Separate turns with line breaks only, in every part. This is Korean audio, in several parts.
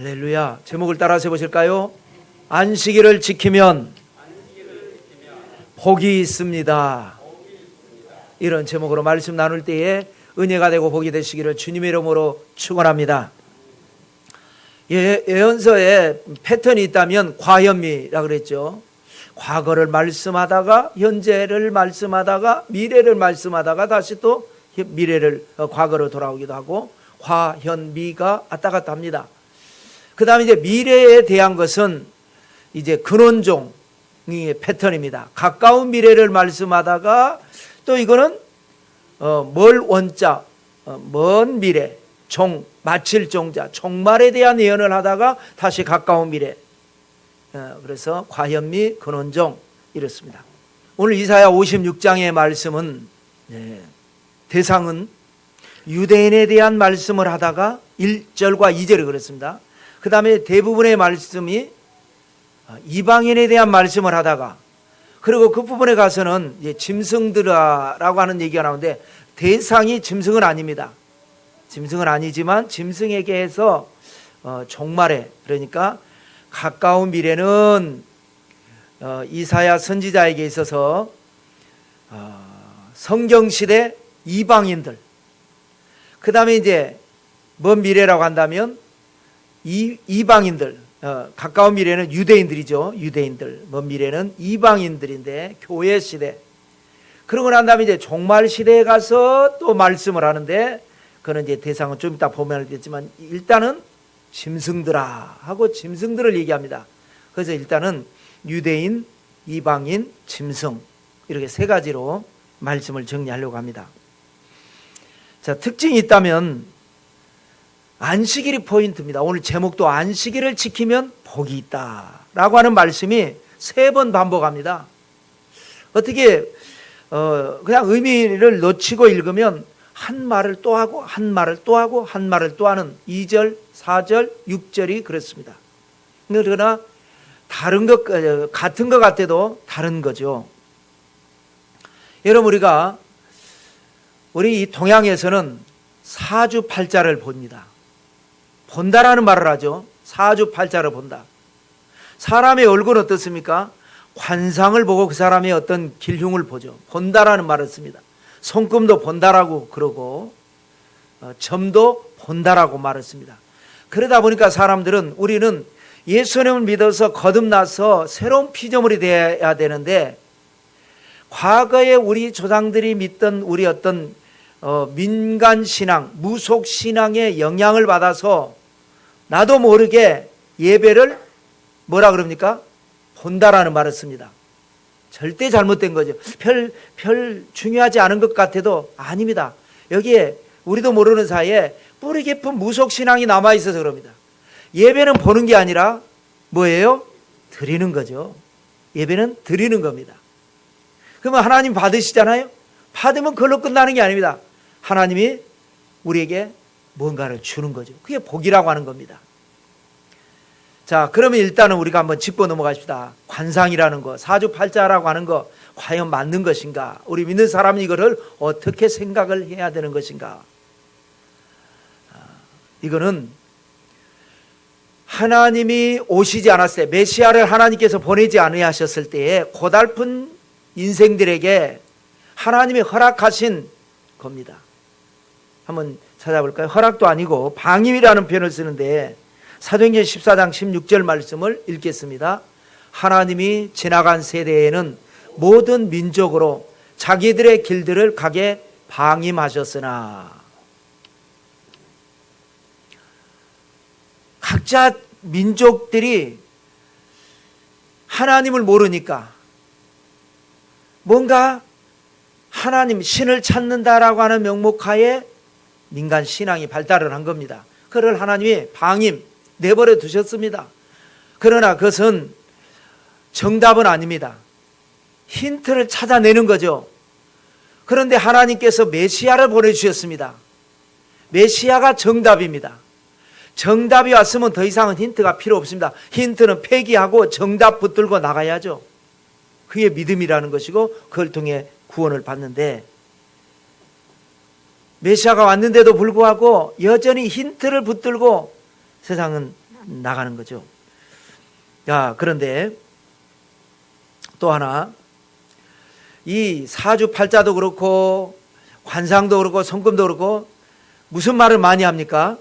할렐루야. 제목을 따라서 해보실까요? 안식일을 지키면 복이 있습니다. 이런 제목으로 말씀 나눌 때에 은혜가 되고 복이 되시기를 주님의 이름으로 축원합니다. 예언서에 패턴이 있다면 과현미라고 그랬죠. 과거를 말씀하다가 현재를 말씀하다가 미래를 말씀하다가 다시 또 미래를 과거로 돌아오기도 하고 과현미가 왔다 갔다 합니다. 그 다음에 이제 미래에 대한 것은 이제 근원종의 패턴입니다. 가까운 미래를 말씀하다가 또 이거는 멀 원자, 먼 미래, 종, 마칠 종자, 종말에 대한 예언을 하다가 다시 가까운 미래. 그래서 과현미, 근원종 이렇습니다. 오늘 이사야 56장의 말씀은 대상은 유대인에 대한 말씀을 하다가 1절과 2절이 그렇습니다. 그 다음에 대부분의 말씀이 이방인에 대한 말씀을 하다가 그리고 그 부분에 가서는 이제 짐승들아라고 하는 얘기가 나오는데 대상이 짐승은 아닙니다. 짐승은 아니지만 짐승에게 해서 종말에 그러니까 가까운 미래는 이사야 선지자에게 있어서 성경시대 이방인들 그 다음에 이제 먼 미래라고 한다면 이방인들, 가까운 미래는 유대인들이죠. 유대인들, 먼 미래는 이방인들인데 교회 시대. 그러고 난 다음에 이제 종말 시대에 가서 또 말씀을 하는데 그는 이제 대상은 좀 이따 보면 알겠지만 일단은 짐승들아 하고 짐승들을 얘기합니다. 그래서 일단은 유대인, 이방인, 짐승 이렇게 세 가지로 말씀을 정리하려고 합니다. 자, 특징이 있다면 안식일이 포인트입니다. 오늘 제목도 안식일을 지키면 복이 있다 라고 하는 말씀이 3번 반복합니다. 어떻게 그냥 의미를 놓치고 읽으면 한 말을 또 하고 한 말을 또 하고 한 말을 또 하는 2절, 4절, 6절이 그렇습니다. 그러나 다른 것 같은 것 같아도 다른 거죠. 여러분 우리 이 동양에서는 사주팔자를 봅니다. 본다라는 말을 하죠. 사주팔자를 본다. 사람의 얼굴은 어떻습니까? 관상을 보고 그 사람의 어떤 길흉을 보죠. 본다라는 말을 씁니다. 손금도 본다라고 그러고 점도 본다라고 말을 씁니다. 그러다 보니까 우리는 예수님을 믿어서 거듭나서 새로운 피조물이 되어야 되는데 과거에 우리 조상들이 믿던 우리 어떤 민간신앙, 무속신앙의 영향을 받아서 나도 모르게 예배를 뭐라 그럽니까? 본다라는 말을 씁니다. 절대 잘못된 거죠. 별 중요하지 않은 것 같아도 아닙니다. 여기에 우리도 모르는 사이에 뿌리 깊은 무속신앙이 남아있어서 그럽니다. 예배는 보는 게 아니라 뭐예요? 드리는 거죠. 예배는 드리는 겁니다. 그러면 하나님 받으시잖아요? 받으면 그걸로 끝나는 게 아닙니다. 하나님이 우리에게 뭔가를 주는 거죠. 그게 복이라고 하는 겁니다. 자, 그러면 일단은 우리가 한번 짚고 넘어가십시다. 관상이라는 거, 사주팔자라고 하는 거 과연 맞는 것인가? 우리 믿는 사람은 이거를 어떻게 생각을 해야 되는 것인가? 이거는 하나님이 오시지 않았을 때, 메시아를 하나님께서 보내지 않으셨을 때에 고달픈 인생들에게 하나님이 허락하신 겁니다. 한번 찾아볼까요? 허락도 아니고 방임이라는 표현을 쓰는데 사도행전 14장 16절 말씀을 읽겠습니다. 하나님이 지나간 세대에는 모든 민족으로 자기들의 길들을 가게 방임하셨으나 각자 민족들이 하나님을 모르니까 뭔가 하나님 신을 찾는다라고 하는 명목하에 민간 신앙이 발달을 한 겁니다. 그걸 하나님이 방임 내버려 두셨습니다. 그러나 그것은 정답은 아닙니다. 힌트를 찾아내는 거죠. 그런데 하나님께서 메시아를 보내주셨습니다. 메시아가 정답입니다. 정답이 왔으면 더 이상은 힌트가 필요 없습니다. 힌트는 폐기하고 정답 붙들고 나가야죠. 그게 믿음이라는 것이고 그걸 통해 구원을 받는데 메시아가 왔는데도 불구하고 여전히 힌트를 붙들고 세상은 나가는 거죠. 자, 그런데 또 하나, 이 사주팔자도 그렇고 관상도 그렇고 성금도 그렇고 무슨 말을 많이 합니까?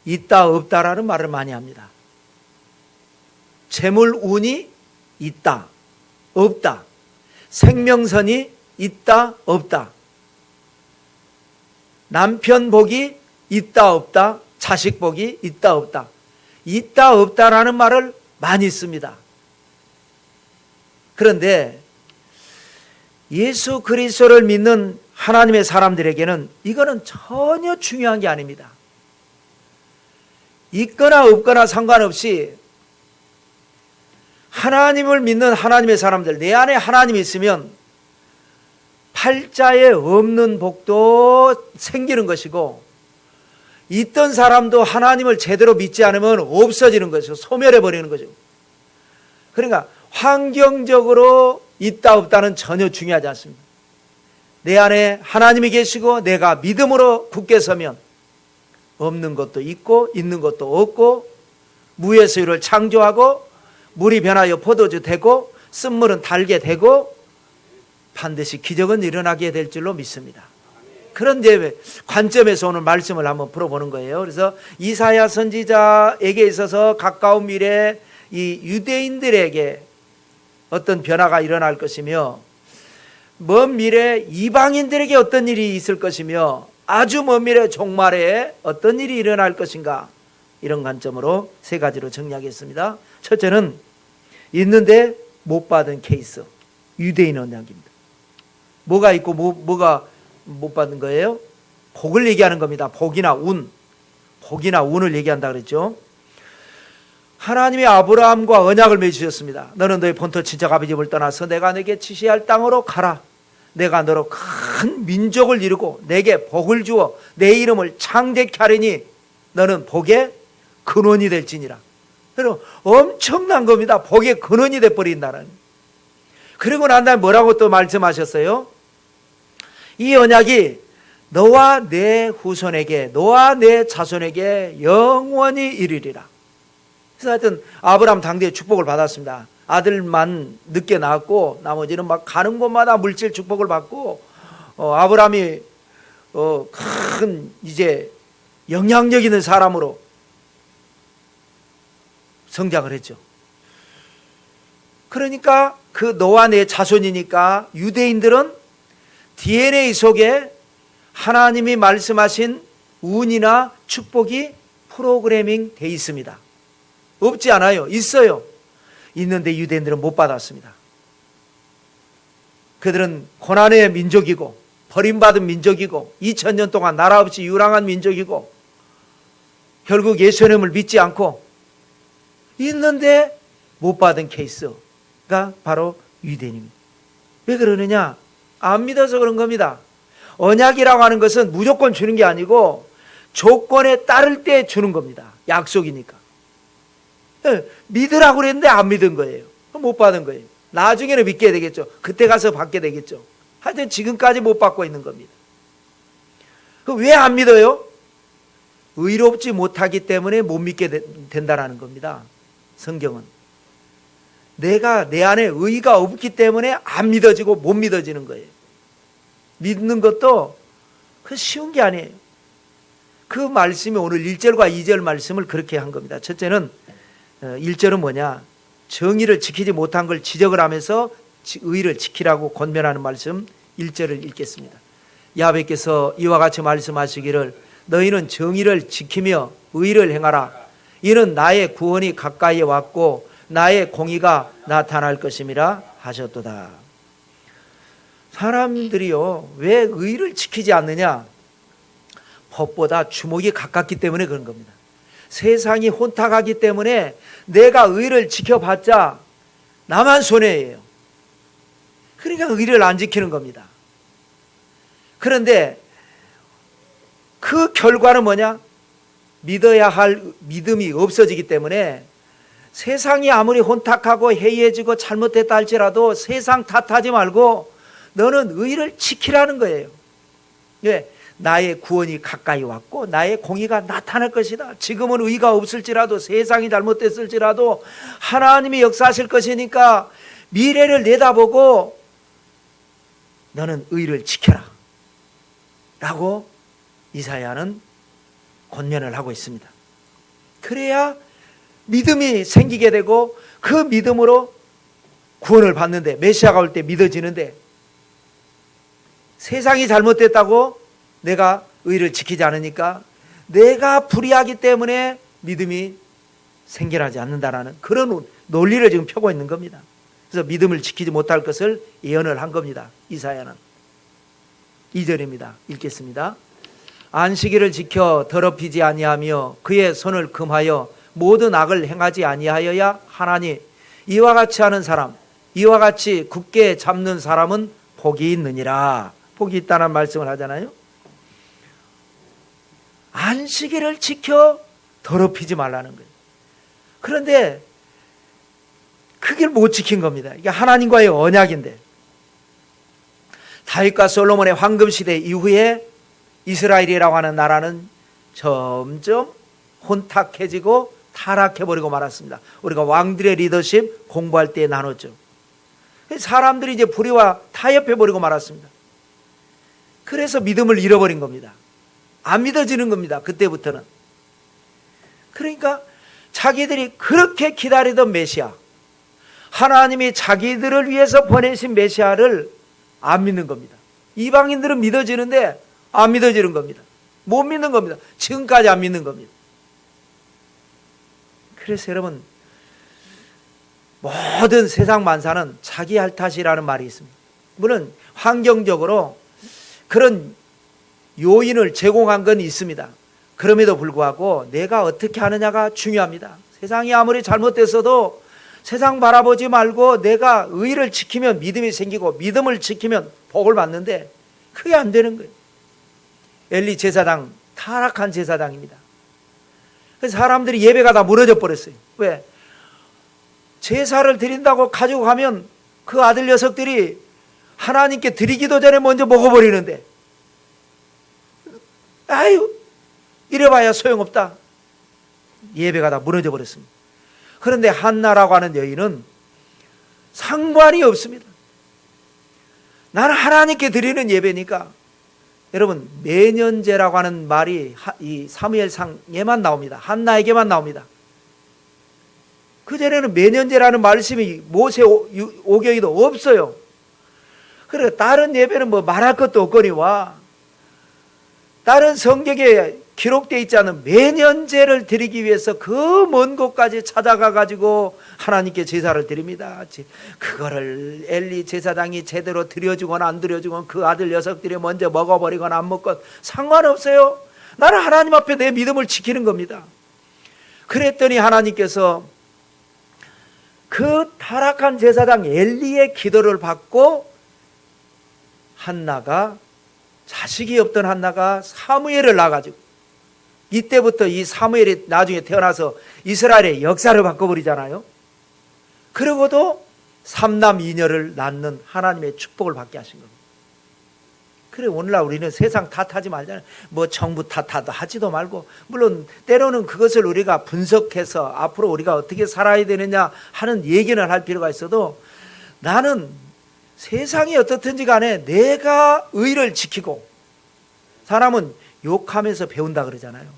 있다 없다라는 말을 많이 합니다. 재물운이 있다 없다, 생명선이 있다 없다, 남편 복이 있다 없다, 자식 복이 있다 없다, 있다 없다라는 말을 많이 씁니다. 그런데 예수 그리스도를 믿는 하나님의 사람들에게는 이거는 전혀 중요한 게 아닙니다. 있거나 없거나 상관없이 하나님을 믿는 하나님의 사람들, 내 안에 하나님이 있으면 팔자에 없는 복도 생기는 것이고, 있던 사람도 하나님을 제대로 믿지 않으면 없어지는 것이고 소멸해 버리는 거죠. 그러니까 환경적으로 있다 없다는 전혀 중요하지 않습니다. 내 안에 하나님이 계시고 내가 믿음으로 굳게 서면 없는 것도 있고 있는 것도 없고, 무에서 유를 창조하고 물이 변하여 포도주 되고 쓴물은 달게 되고 반드시 기적은 일어나게 될 줄로 믿습니다. 그런 관점에서 오늘 말씀을 한번 풀어보는 거예요. 그래서 이사야 선지자에게 있어서 가까운 미래에 이 유대인들에게 어떤 변화가 일어날 것이며, 먼 미래에 이방인들에게 어떤 일이 있을 것이며, 아주 먼 미래 종말에 어떤 일이 일어날 것인가, 이런 관점으로 세 가지로 정리하겠습니다. 첫째는 있는데 못 받은 케이스, 유대인 언약입니다. 뭐가 있고 뭐가 못 받은 거예요? 복을 얘기하는 겁니다. 복이나 운, 복이나 운을 얘기한다 그랬죠. 하나님이 아브라함과 언약을 맺으셨습니다. 너는 너의 본토 친척 아버지 집을 떠나서 내가 내게 지시할 땅으로 가라. 내가 너로 큰 민족을 이루고 내게 복을 주어 내 이름을 창대케 하리니 너는 복의 근원이 될지니라. 그리고 엄청난 겁니다. 복의 근원이 돼버린다는. 그리고 난 다음에 뭐라고 또 말씀하셨어요? 이 언약이 너와 내 후손에게, 너와 내 자손에게 영원히 이르리라. 그래서 하여튼 아브라함 당대에 축복을 받았습니다. 아들만 늦게 낳았고 나머지는 막 가는 곳마다 물질 축복을 받고, 아브라함이 큰 이제 영향력 있는 사람으로 성장을 했죠. 그러니까 그 너와 내 자손이니까 유대인들은 DNA 속에 하나님이 말씀하신 운이나 축복이 프로그래밍 돼 있습니다. 없지 않아요. 있어요. 있는데 유대인들은 못 받았습니다. 그들은 고난의 민족이고 버림받은 민족이고 2000년 동안 나라 없이 유랑한 민족이고 결국 예수님을 믿지 않고 있는데 못 받은 케이스가 바로 유대인입니다. 왜 그러느냐? 안 믿어서 그런 겁니다. 언약이라고 하는 것은 무조건 주는 게 아니고 조건에 따를 때 주는 겁니다. 약속이니까. 믿으라고 그랬는데 안 믿은 거예요. 못 받은 거예요. 나중에는 믿게 되겠죠. 그때 가서 받게 되겠죠. 하여튼 지금까지 못 받고 있는 겁니다. 왜 안 믿어요? 의롭지 못하기 때문에 못 믿게 된다는 겁니다. 성경은. 내가 내 안에 의가 없기 때문에 안 믿어지고 못 믿어지는 거예요. 믿는 것도 그 쉬운 게 아니에요. 그 말씀이 오늘 1절과 2절 말씀을 그렇게 한 겁니다. 첫째는 1절은 뭐냐? 정의를 지키지 못한 걸 지적을 하면서 의를 지키라고 권면하는 말씀 1절을 읽겠습니다. 야훼께서 이와 같이 말씀하시기를 너희는 정의를 지키며 의를 행하라. 이는 나의 구원이 가까이에 왔고 나의 공의가 나타날 것임이라 하셨도다. 사람들이요, 왜 의를 지키지 않느냐? 법보다 주먹이 가깝기 때문에 그런 겁니다. 세상이 혼탁하기 때문에 내가 의를 지켜봤자 나만 손해예요. 그러니까 의를 안 지키는 겁니다. 그런데 그 결과는 뭐냐? 믿어야 할 믿음이 없어지기 때문에 세상이 아무리 혼탁하고 해이해지고 잘못했다 할지라도 세상 탓하지 말고 너는 의를 지키라는 거예요. 왜? 나의 구원이 가까이 왔고 나의 공의가 나타날 것이다. 지금은 의가 없을지라도, 세상이 잘못됐을지라도 하나님이 역사하실 것이니까 미래를 내다보고 너는 의를 지켜라 라고 이사야는 권면을 하고 있습니다. 그래야 믿음이 생기게 되고 그 믿음으로 구원을 받는데, 메시아가 올 때 믿어지는데, 세상이 잘못됐다고 내가 의를 지키지 않으니까 내가 불의하기 때문에 믿음이 생겨나지 않는다라는 그런 논리를 지금 펴고 있는 겁니다. 그래서 믿음을 지키지 못할 것을 예언을 한 겁니다. 이사야는 2절입니다. 읽겠습니다. 안식일을 지켜 더럽히지 아니하며 그의 손을 금하여 모든 악을 행하지 아니하여야 하나니 이와 같이 하는 사람, 이와 같이 굳게 잡는 사람은 복이 있느니라. 복이 있다는 말씀을 하잖아요. 안식일을 지켜 더럽히지 말라는 거예요. 그런데 그걸 못 지킨 겁니다. 이게 하나님과의 언약인데, 다윗과 솔로몬의 황금시대 이후에 이스라엘이라고 하는 나라는 점점 혼탁해지고 타락해버리고 말았습니다. 우리가 왕들의 리더십 공부할 때 나눴죠. 사람들이 이제 불의와 타협해버리고 말았습니다. 그래서 믿음을 잃어버린 겁니다. 안 믿어지는 겁니다. 그때부터는. 그러니까 자기들이 그렇게 기다리던 메시아, 하나님이 자기들을 위해서 보내신 메시아를 안 믿는 겁니다. 이방인들은 믿어지는데 안 믿어지는 겁니다. 못 믿는 겁니다. 지금까지 안 믿는 겁니다. 그래서 여러분, 모든 세상 만사는 자기 할 탓이라는 말이 있습니다. 물론 환경적으로 그런 요인을 제공한 건 있습니다. 그럼에도 불구하고 내가 어떻게 하느냐가 중요합니다. 세상이 아무리 잘못됐어도 세상 바라보지 말고 내가 의를 지키면 믿음이 생기고 믿음을 지키면 복을 받는데 그게 안 되는 거예요. 엘리 제사장, 타락한 제사장입니다. 그래서 사람들이 예배가 다 무너져 버렸어요. 왜? 제사를 드린다고 가지고 가면 그 아들 녀석들이 하나님께 드리기도 전에 먼저 먹어버리는데, 아유, 이래봐야 소용없다. 예배가 다 무너져 버렸습니다. 그런데 한나라고 하는 여인은 상관이 없습니다. 나는 하나님께 드리는 예배니까. 여러분, 매년제라고 하는 말이 이 사무엘상에만 나옵니다. 한나에게만 나옵니다. 그전에는 매년제라는 말씀이 모세 오경에도 없어요. 그래, 다른 예배는 뭐 말할 것도 없거니와 다른 성경에 기록되어 있지 않은 매년제를 드리기 위해서 그 먼 곳까지 찾아가 가지고 하나님께 제사를 드립니다. 그거를 엘리 제사장이 제대로 드려주거나 안 드려주거나 그 아들 녀석들이 먼저 먹어버리거나 안 먹건 상관없어요. 나는 하나님 앞에 내 믿음을 지키는 겁니다. 그랬더니 하나님께서 그 타락한 제사장 엘리의 기도를 받고 한나가, 자식이 없던 한나가 사무엘을 낳아가지고, 이때부터 이 사무엘이 나중에 태어나서 이스라엘의 역사를 바꿔버리잖아요. 그러고도 3남 2녀를 낳는 하나님의 축복을 받게 하신 겁니다. 그래, 오늘날 우리는 세상 탓하지 말잖아요. 뭐 정부 탓하도 하지도 말고, 물론 때로는 그것을 우리가 분석해서 앞으로 우리가 어떻게 살아야 되느냐 하는 얘기는 할 필요가 있어도, 나는 세상이 어떻든지 간에 내가 의를 지키고, 사람은 욕하면서 배운다 그러잖아요.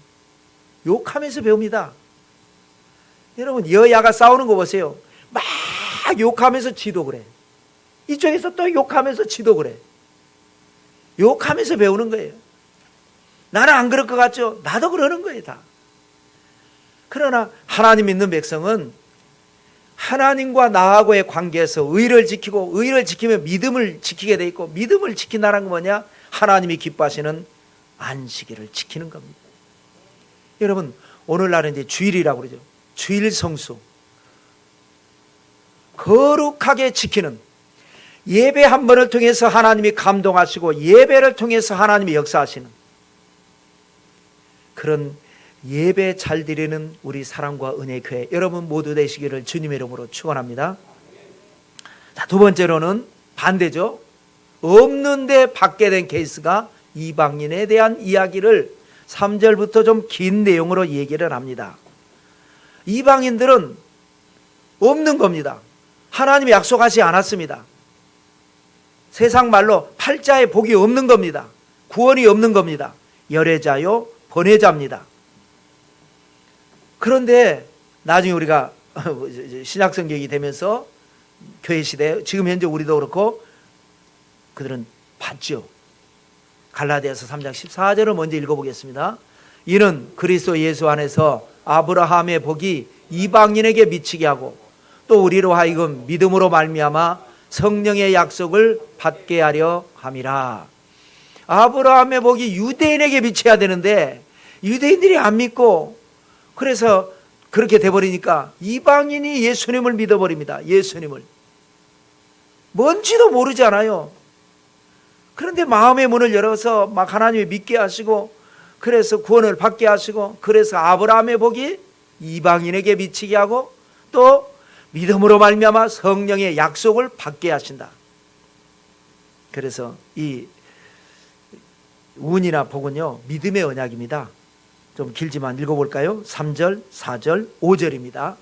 욕하면서 배웁니다. 여러분, 여야가 싸우는 거 보세요. 막 욕하면서 지도 그래. 이쪽에서 또 욕하면서 지도 그래. 욕하면서 배우는 거예요. 나는 안 그럴 것 같죠? 나도 그러는 거예요, 다. 그러나 하나님 믿는 백성은 하나님과 나하고의 관계에서 의를 지키고, 의를 지키면 믿음을 지키게 돼 있고, 믿음을 지킨다는 건 뭐냐? 하나님이 기뻐하시는 안식일을 지키는 겁니다. 여러분, 오늘날은 이제 주일이라고 그러죠. 주일 성수. 거룩하게 지키는, 예배 한 번을 통해서 하나님이 감동하시고 예배를 통해서 하나님이 역사하시는 그런 예배 잘 드리는 우리 사랑과 은혜 교회 여러분 모두 되시기를 주님의 이름으로 축원합니다. 자, 두 번째로는 반대죠. 없는데 받게 된 케이스가 이방인에 대한 이야기를 3절부터 좀 긴 내용으로 얘기를 합니다. 이방인들은 없는 겁니다. 하나님이 약속하지 않았습니다. 세상 말로 팔자에 복이 없는 겁니다. 구원이 없는 겁니다. 열애자요 번외자입니다. 그런데 나중에 우리가 신약성경이 되면서 교회 시대, 지금 현재 우리도 그렇고 그들은 봤죠. 갈라디아서 3장 14절을 먼저 읽어보겠습니다. 이는 그리스도 예수 안에서 아브라함의 복이 이방인에게 미치게 하고 또 우리로 하여금 믿음으로 말미암아 성령의 약속을 받게 하려 함이라. 아브라함의 복이 유대인에게 미쳐야 되는데 유대인들이 안 믿고, 그래서 그렇게 돼버리니까 이방인이 예수님을 믿어버립니다. 예수님을 뭔지도 모르지 않아요. 그런데 마음의 문을 열어서 막 하나님을 믿게 하시고, 그래서 구원을 받게 하시고, 그래서 아브라함의 복이 이방인에게 미치게 하고 또 믿음으로 말미암아 성령의 약속을 받게 하신다. 그래서 이 운이나 복은요, 믿음의 언약입니다. 좀 길지만 읽어볼까요? 3절, 4절, 5절입니다.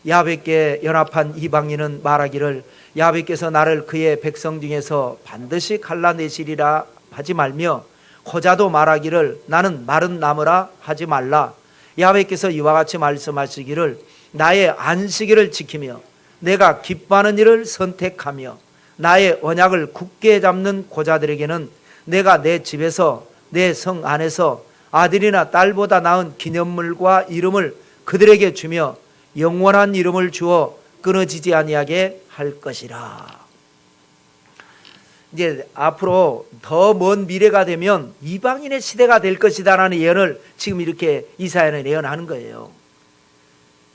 야훼께 연합한 이방인은 말하기를 야훼께서 나를 그의 백성 중에서 반드시 갈라내시리라 하지 말며, 고자도 말하기를 나는 마른 나무라 하지 말라. 야훼께서 이와 같이 말씀하시기를 나의 안식일을 지키며 내가 기뻐하는 일을 선택하며 나의 언약을 굳게 잡는 고자들에게는 내가 내 집에서 내 성 안에서 아들이나 딸보다 나은 기념물과 이름을 그들에게 주며 영원한 이름을 주어 끊어지지 아니하게 할 것이라. 이제 앞으로 더 먼 미래가 되면 이방인의 시대가 될 것이다라는 예언을 지금 이렇게 이사야는 예언하는 거예요.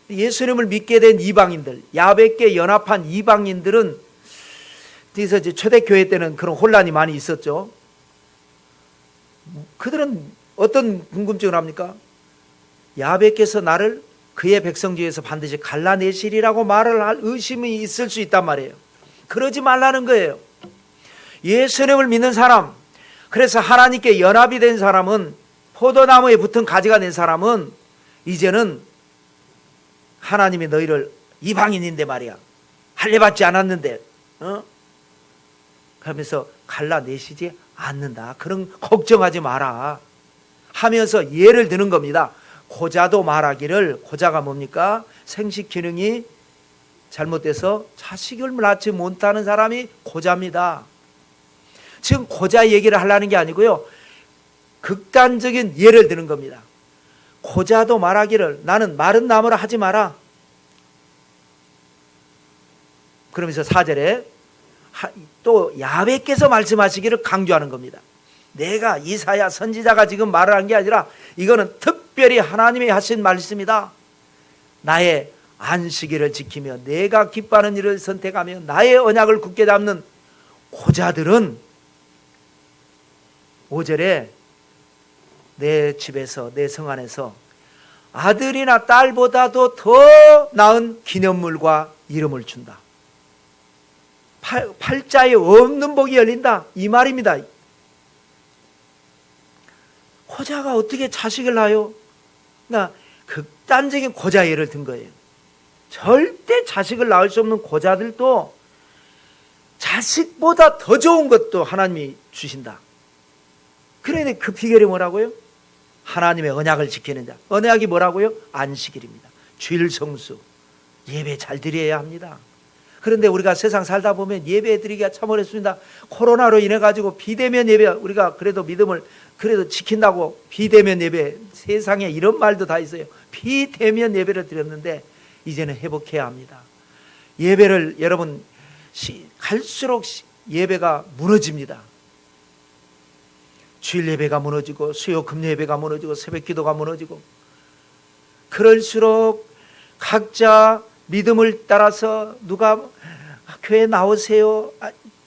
예수님을 믿게 된 이방인들, 야훼께 연합한 이방인들은, 그래서 이제 초대교회 때는 그런 혼란이 많이 있었죠. 그들은 어떤 궁금증을 합니까? 야훼께서 나를 그의 백성 중에서 반드시 갈라내시리라고 말을 할 의심이 있을 수 있단 말이에요. 그러지 말라는 거예요. 예수님을 믿는 사람, 그래서 하나님께 연합이 된 사람은, 포도나무에 붙은 가지가 된 사람은 이제는 하나님이 너희를 이방인인데 말이야, 할례받지 않았는데 그러면서 갈라내시지 않는다, 그런 걱정하지 마라 하면서 예를 드는 겁니다. 고자도 말하기를, 고자가 뭡니까? 생식 기능이 잘못돼서 자식을 낳지 못하는 사람이 고자입니다. 지금 고자 얘기를 하려는 게 아니고요, 극단적인 예를 드는 겁니다. 고자도 말하기를 나는 마른 나무라 하지 마라. 그러면서 4절에 또 야훼께서 말씀하시기를 강조하는 겁니다. 내가 이사야 선지자가 지금 말을 한 게 아니라 이거는 특별히 하나님이 하신 말씀이다. 나의 안식일을 지키며 내가 기뻐하는 일을 선택하며 나의 언약을 굳게 잡는 고자들은 5절에 내 집에서 내 성 안에서 아들이나 딸보다도 더 나은 기념물과 이름을 준다. 팔자에 없는 복이 열린다, 이 말입니다. 고자가 어떻게 자식을 낳아요? 그러니까 극단적인 고자 예를 든 거예요. 절대 자식을 낳을 수 없는 고자들도 자식보다 더 좋은 것도 하나님이 주신다. 그런데 그 비결이 뭐라고요? 하나님의 언약을 지키는 자. 언약이 뭐라고요? 안식일입니다. 주일 성수, 예배 잘 드려야 합니다. 그런데 우리가 세상 살다 보면 예배 드리기가 참 어렵습니다. 코로나로 인해 가지고 비대면 예배, 우리가 그래도 믿음을 그래도 지킨다고 비대면 예배, 세상에 이런 말도 다 있어요. 비대면 예배를 드렸는데 이제는 회복해야 합니다. 예배를 여러분 갈수록 예배가 무너집니다. 주일 예배가 무너지고 수요 금요 예배가 무너지고 새벽 기도가 무너지고, 그럴수록 각자 믿음을 따라서 누가 교회 나오세요,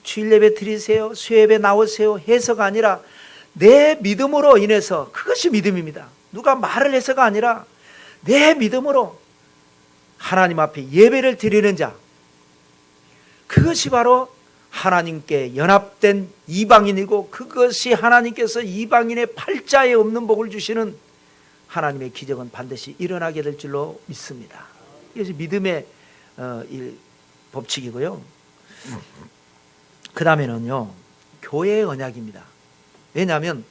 주일 예배 드리세요, 수요 예배 나오세요 해서가 아니라 내 믿음으로 인해서, 그것이 믿음입니다. 누가 말을 해서가 아니라 내 믿음으로 하나님 앞에 예배를 드리는 자, 그것이 바로 하나님께 연합된 이방인이고 그것이 하나님께서 이방인의 팔자에 없는 복을 주시는 하나님의 기적은 반드시 일어나게 될 줄로 믿습니다. 이것이 믿음의 법칙이고요. 그 다음에는요, 교회의 언약입니다. 왜냐하면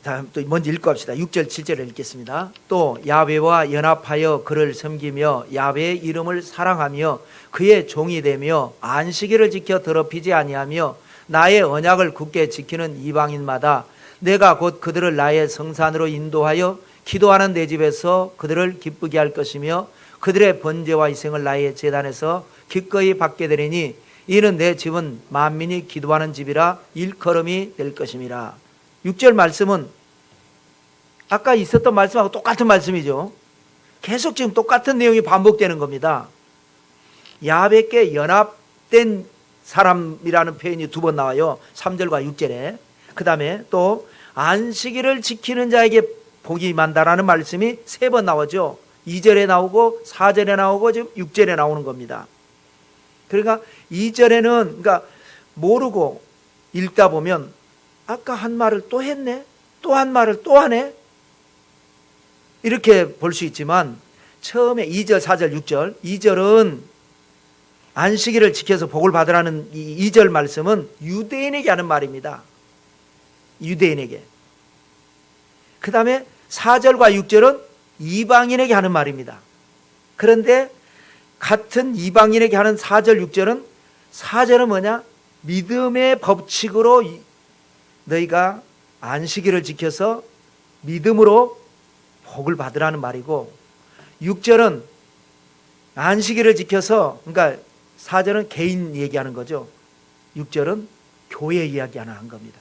다음 또 먼저 읽고 합시다. 6절 7절을 읽겠습니다. 또 야훼와 연합하여 그를 섬기며 야훼의 이름을 사랑하며 그의 종이 되며 안식일을 지켜 더럽히지 아니하며 나의 언약을 굳게 지키는 이방인마다 내가 곧 그들을 나의 성산으로 인도하여 기도하는 내 집에서 그들을 기쁘게 할 것이며 그들의 번제와 희생을 나의 제단에서 기꺼이 받게 되리니 이는 내 집은 만민이 기도하는 집이라 일컬음이 될 것임이라. 6절 말씀은 아까 있었던 말씀하고 똑같은 말씀이죠. 계속 지금 똑같은 내용이 반복되는 겁니다. 야훼께 연합된 사람이라는 표현이 2번 나와요. 3절과 6절에. 그 다음에 또 안식일을 지키는 자에게 복이 임한다라는 말씀이 3번 나오죠. 2절에 나오고 4절에 나오고 지금 6절에 나오는 겁니다. 그러니까 2절에는 그러니까 모르고 읽다 보면 아까 한 말을 또 했네? 또 한 말을 또 하네? 이렇게 볼 수 있지만 처음에 2절, 4절, 6절 2절은 안식일을 지켜서 복을 받으라는 이 2절 말씀은 유대인에게 하는 말입니다. 유대인에게. 그 다음에 4절과 6절은 이방인에게 하는 말입니다. 그런데 같은 이방인에게 하는 4절, 6절은 4절은 뭐냐? 믿음의 법칙으로 너희가 안식일을 지켜서 믿음으로 복을 받으라는 말이고 6절은 안식일을 지켜서 그러니까 4절은 개인 얘기하는 거죠. 6절은 교회 이야기하는 겁니다.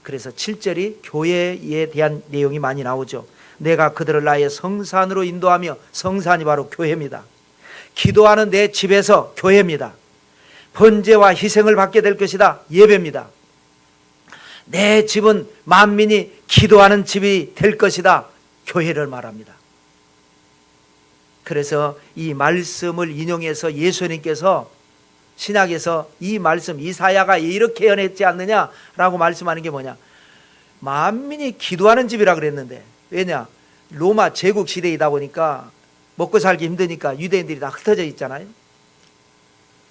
그래서 7절이 교회에 대한 내용이 많이 나오죠. 내가 그들을 나의 성산으로 인도하며 성산이 바로 교회입니다. 기도하는 내 집에서 교회입니다. 번제와 희생을 받게 될 것이다. 예배입니다. 내 집은 만민이 기도하는 집이 될 것이다. 교회를 말합니다. 그래서 이 말씀을 인용해서 예수님께서 신약에서 이 말씀 이사야가 이렇게 예언했지 않느냐라고 말씀하는 게 뭐냐? 만민이 기도하는 집이라 그랬는데 왜냐? 로마 제국 시대이다 보니까 먹고 살기 힘드니까 유대인들이 다 흩어져 있잖아요.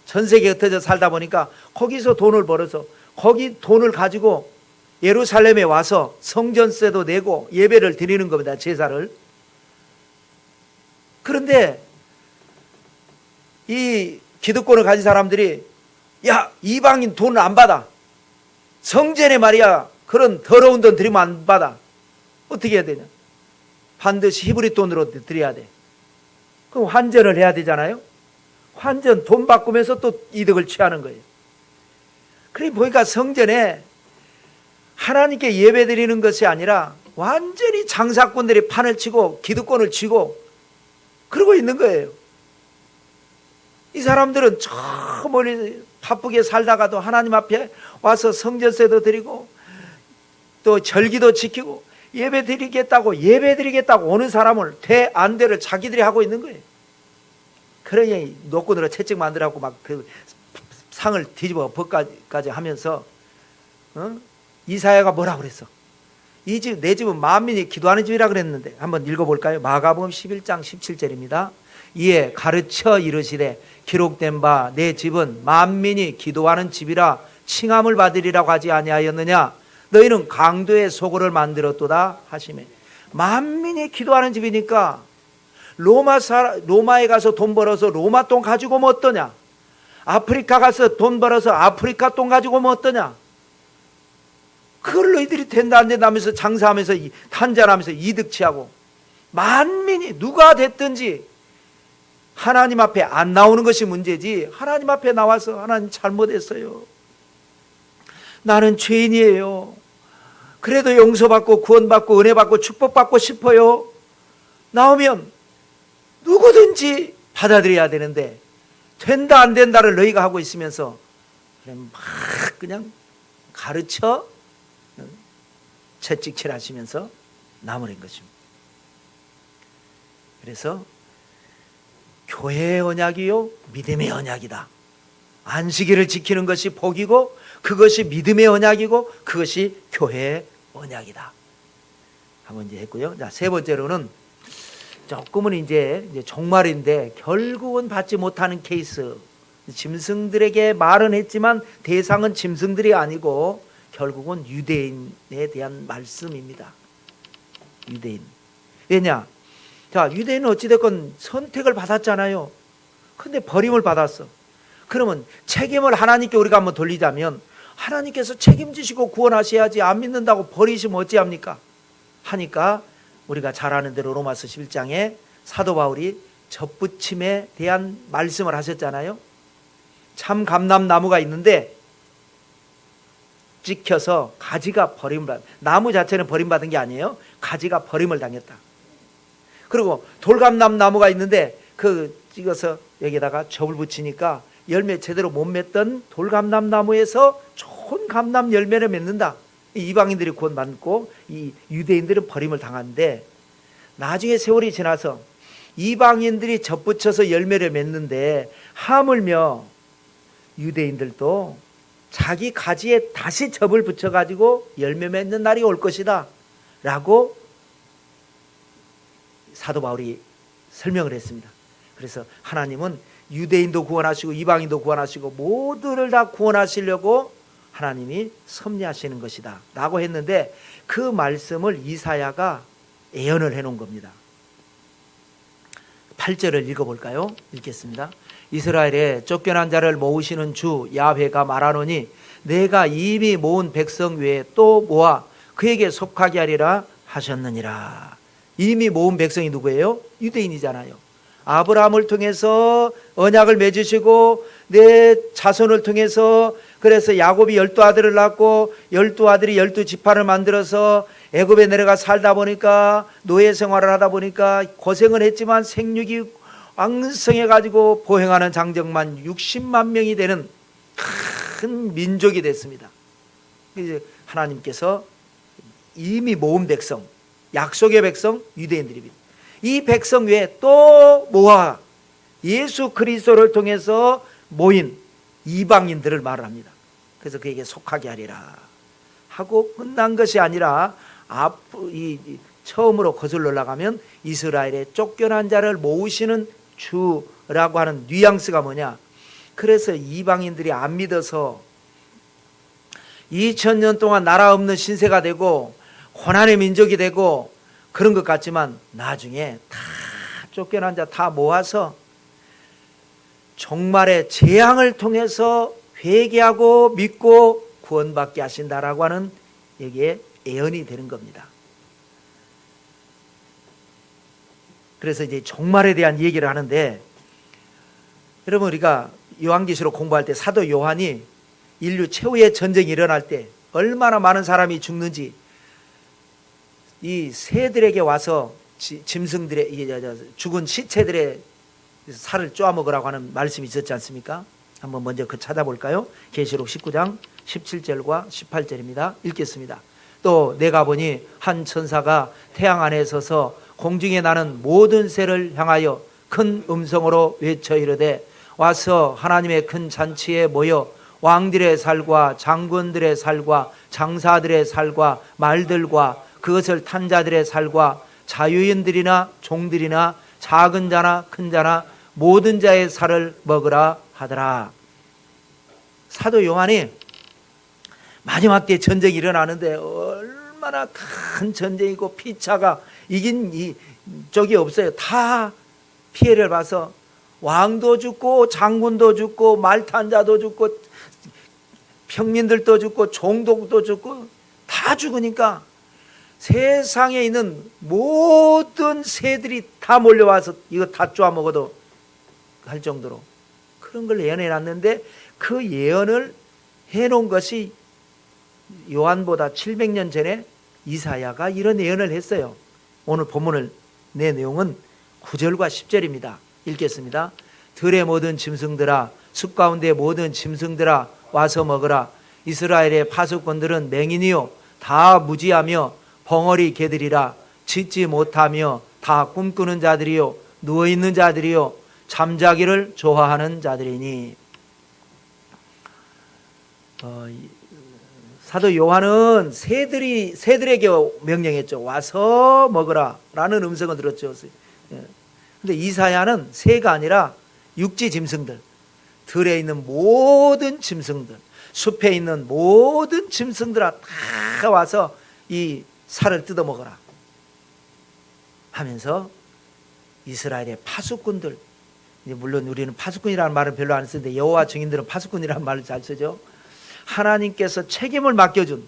전 세계에 흩어져 살다 보니까 거기서 돈을 벌어서 거기 돈을 가지고 예루살렘에 와서 성전세도 내고 예배를 드리는 겁니다. 제사를. 그런데 이 기득권을 가진 사람들이 야 이방인 돈을 안 받아. 성전에 말이야 그런 더러운 돈 드리면 안 받아. 어떻게 해야 되냐? 반드시 히브리 돈으로 드려야 돼. 그럼 환전을 해야 되잖아요. 환전 돈 바꾸면서 또 이득을 취하는 거예요. 그래 보니까 성전에 하나님께 예배 드리는 것이 아니라 완전히 장사꾼들이 판을 치고 기득권을 쥐고 그러고 있는 거예요. 이 사람들은 저 멀리 바쁘게 살다가도 하나님 앞에 와서 성전세도 드리고 또 절기도 지키고 예배 드리겠다고 오는 사람을 안 되를 자기들이 하고 있는 거예요. 그러니 노건으로 채찍 만들라고 막 그 상을 뒤집어 벗까지 하면서 이사야가 뭐라고 그랬어? 이 집, 내 집은 만민이 기도하는 집이라 그랬는데 한번 읽어볼까요? 마가복음 11장 17절입니다. 이에 가르쳐 이르시되 기록된 바 내 집은 만민이 기도하는 집이라 칭함을 받으리라고 하지 아니하였느냐? 너희는 강도의 소굴을 만들었도다 하시매. 만민이 기도하는 집이니까 로마에 가서 돈 벌어서 로마 돈 가지고 오면 어떠냐? 아프리카 가서 돈 벌어서 아프리카 돈 가지고 오면 어떠냐? 그걸 너희들이 된다 안 된다 하면서 장사하면서 탄전하면서 이득 취하고 만민이 누가 됐든지 하나님 앞에 안 나오는 것이 문제지 하나님 앞에 나와서 하나님 잘못했어요. 나는 죄인이에요. 그래도 용서받고 구원받고 은혜받고 축복받고 싶어요. 나오면 누구든지 받아들여야 되는데 된다 안 된다를 너희가 하고 있으면서 그냥 막 그냥 가르쳐 채찍질 하시면서 나무는 것입니다. 그래서 교회의 언약이요 믿음의 언약이다. 안식일을 지키는 것이 복이고 그것이 믿음의 언약이고 그것이 교회의 언약이다. 한번 이제 했고요. 자, 세 번째로는 조금은 이제 종말인데 결국은 받지 못하는 케이스. 짐승들에게 말은 했지만 대상은 짐승들이 아니고 결국은 유대인에 대한 말씀입니다. 유대인. 왜냐? 자, 유대인은 어찌됐건 선택을 받았잖아요. 근데 버림을 받았어. 그러면 책임을 하나님께 우리가 한번 돌리자면 하나님께서 책임지시고 구원하셔야지, 안 믿는다고 버리시면 어찌합니까? 하니까 우리가 잘 아는 대로 로마서 11장에 사도 바울이 접붙임에 대한 말씀을 하셨잖아요. 참 감람나무가 있는데 찍혀서 가지가 버림을 받, 나무 자체는 버림받은 게 아니에요. 가지가 버림을 당했다. 그리고 돌감람나무가 있는데 그 찍어서 여기다가 접을 붙이니까 열매 제대로 못 맺던 돌감람나무에서 좋은 감람 열매를 맺는다. 이방인들이 구원받고 이 유대인들은 버림을 당하는데, 나중에 세월이 지나서 이방인들이 접붙여서 열매를 맺는데 하물며 유대인들도 자기 가지에 다시 접을 붙여가지고 열매 맺는 날이 올 것이다 라고 사도 바울이 설명을 했습니다. 그래서 하나님은 유대인도 구원하시고 이방인도 구원하시고 모두를 다 구원하시려고 하나님이 섭리하시는 것이다 라고 했는데, 그 말씀을 이사야가 예언을 해놓은 겁니다. 8절을 읽어볼까요? 읽겠습니다. 이스라엘에 쫓겨난 자를 모으시는 주 야훼가 말하노니 내가 이미 모은 백성 외에 또 모아 그에게 속하게 하리라 하셨느니라. 이미 모은 백성이 누구예요? 유대인이잖아요. 아브라함을 통해서 언약을 맺으시고 내 자손을 통해서, 그래서 야곱이 12아들을 낳고 12아들이 12지파를 만들어서 애굽에 내려가 살다 보니까 노예 생활을 하다 보니까 고생을 했지만 생육이 왕성해가지고 보행하는 장정만 60만 명이 되는 큰 민족이 됐습니다. 이제 하나님께서 이미 모은 백성, 약속의 백성 유대인들입니다. 이 백성 외에 또 모아 예수 그리스도를 통해서 모인 이방인들을 말합니다. 그래서 그에게 속하게 하리라 하고 끝난 것이 아니라 처음으로 거슬러 올라가면 이스라엘의 쫓겨난 자를 모으시는 주라고 하는 뉘앙스가 뭐냐? 그래서 이방인들이 안 믿어서 2000년 동안 나라 없는 신세가 되고 고난의 민족이 되고 그런 것 같지만 나중에 다 쫓겨난 자 다 모아서 종말의 재앙을 통해서 회개하고 믿고 구원받게 하신다라고 하는 여기에 예언이 되는 겁니다. 그래서 이제 종말에 대한 얘기를 하는데, 여러분 우리가 요한계시록 공부할 때 사도 요한이 인류 최후의 전쟁이 일어날 때 얼마나 많은 사람이 죽는지 이 새들에게 와서 짐승들의 죽은 시체들의 살을 쪼아먹으라고 하는 말씀이 있었지 않습니까? 한번 먼저 그 찾아볼까요? 계시록 19장 17절과 18절입니다. 읽겠습니다. 또 내가 보니 한 천사가 태양 안에 서서 공중에 나는 모든 새를 향하여 큰 음성으로 외쳐 이르되 와서 하나님의 큰 잔치에 모여 왕들의 살과 장군들의 살과 장사들의 살과 말들과 그것을 탄 자들의 살과 자유인들이나 종들이나 작은 자나 큰 자나 모든 자의 살을 먹으라 하더라. 사도 요한이 마지막 때 전쟁이 일어나는데 얼마나 큰 전쟁이고 피차가 이긴 적이 없어요. 다 피해를 봐서 왕도 죽고 장군도 죽고 말 탄 자도 죽고 평민들도 죽고 종독도 죽고 다 죽으니까 세상에 있는 모든 새들이 다 몰려와서 이거 다 쪼아 먹어도 할 정도로 그런 걸 예언해 놨는데, 그 예언을 해놓은 것이 요한보다 700년 전에 이사야가 이런 예언을 했어요. 오늘 본문을 내 내용은 9절과 10절입니다. 읽겠습니다. 들의 모든 짐승들아, 숲 가운데 모든 짐승들아 와서 먹으라. 이스라엘의 파수꾼들은 맹인이요 다 무지하며 벙어리 개들이라. 짖지 못하며 다 꿈꾸는 자들이요 누워있는 자들이요 잠자기를 좋아하는 자들이니. 사도 요한은 새들에게 명령했죠. 와서 먹으라 라는 음성을 들었죠. 근데 이사야는 새가 아니라 육지 짐승들, 들에 있는 모든 짐승들, 숲에 있는 모든 짐승들아 다 와서 이 살을 뜯어 먹어라 하면서 이스라엘의 파수꾼들, 물론 우리는 파수꾼이라는 말은 별로 안 쓰는데 여호와 증인들은 파수꾼이라는 말을 잘 쓰죠. 하나님께서 책임을 맡겨준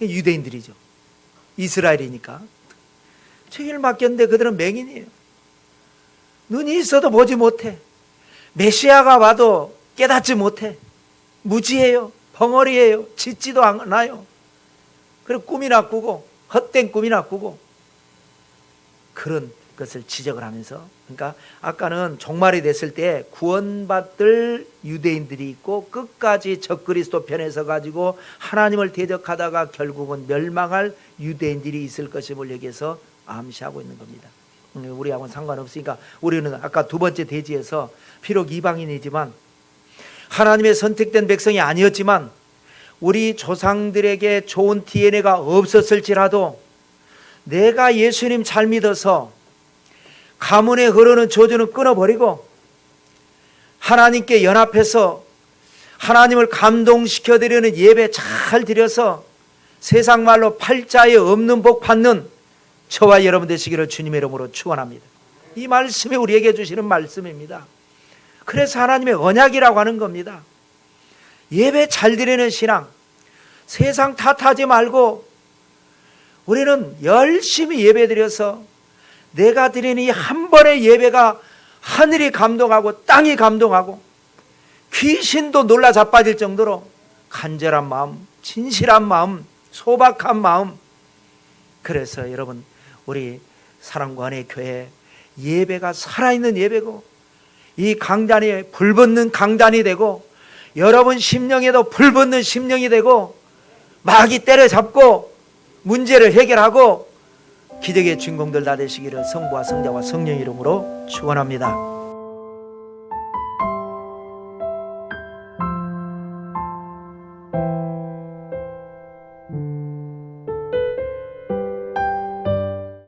유대인들이죠. 이스라엘이니까 책임을 맡겼는데 그들은 맹인이에요. 눈이 있어도 보지 못해. 메시아가 와도 깨닫지 못해. 무지해요. 벙어리예요. 짖지도 않아요. 그리고 꿈이나 꾸고 헛된 꿈이나 꾸고 그런 것을 지적을 하면서, 그러니까 아까는 종말이 됐을 때 구원받을 유대인들이 있고 끝까지 적그리스도 편에 서 가지고 하나님을 대적하다가 결국은 멸망할 유대인들이 있을 것임을 여기에서 암시하고 있는 겁니다. 우리하고는 상관없으니까 우리는 아까 두 번째 대지에서 비록 이방인이지만 하나님의 선택된 백성이 아니었지만 우리 조상들에게 좋은 DNA가 없었을지라도 내가 예수님 잘 믿어서 가문에 흐르는 저주는 끊어버리고 하나님께 연합해서 하나님을 감동시켜드리는 예배 잘 드려서 세상 말로 팔자에 없는 복 받는 저와 여러분 되시기를 주님의 이름으로 축원합니다. 이 말씀이 우리에게 주시는 말씀입니다. 그래서 하나님의 언약이라고 하는 겁니다. 예배 잘 드리는 신앙, 세상 탓하지 말고 우리는 열심히 예배 드려서 내가 드리는 이 한 번의 예배가 하늘이 감동하고 땅이 감동하고 귀신도 놀라 자빠질 정도로 간절한 마음, 진실한 마음, 소박한 마음. 그래서 여러분, 우리 사랑과 은혜의 교회 예배가 살아있는 예배고 이 강단이 불붙는 강단이 되고 여러분 심령에도 불붙는 심령이 되고 마귀 때려잡고 문제를 해결하고 기적의 주인공들 다 되시기를 성부와 성자와 성령 이름으로 축원합니다.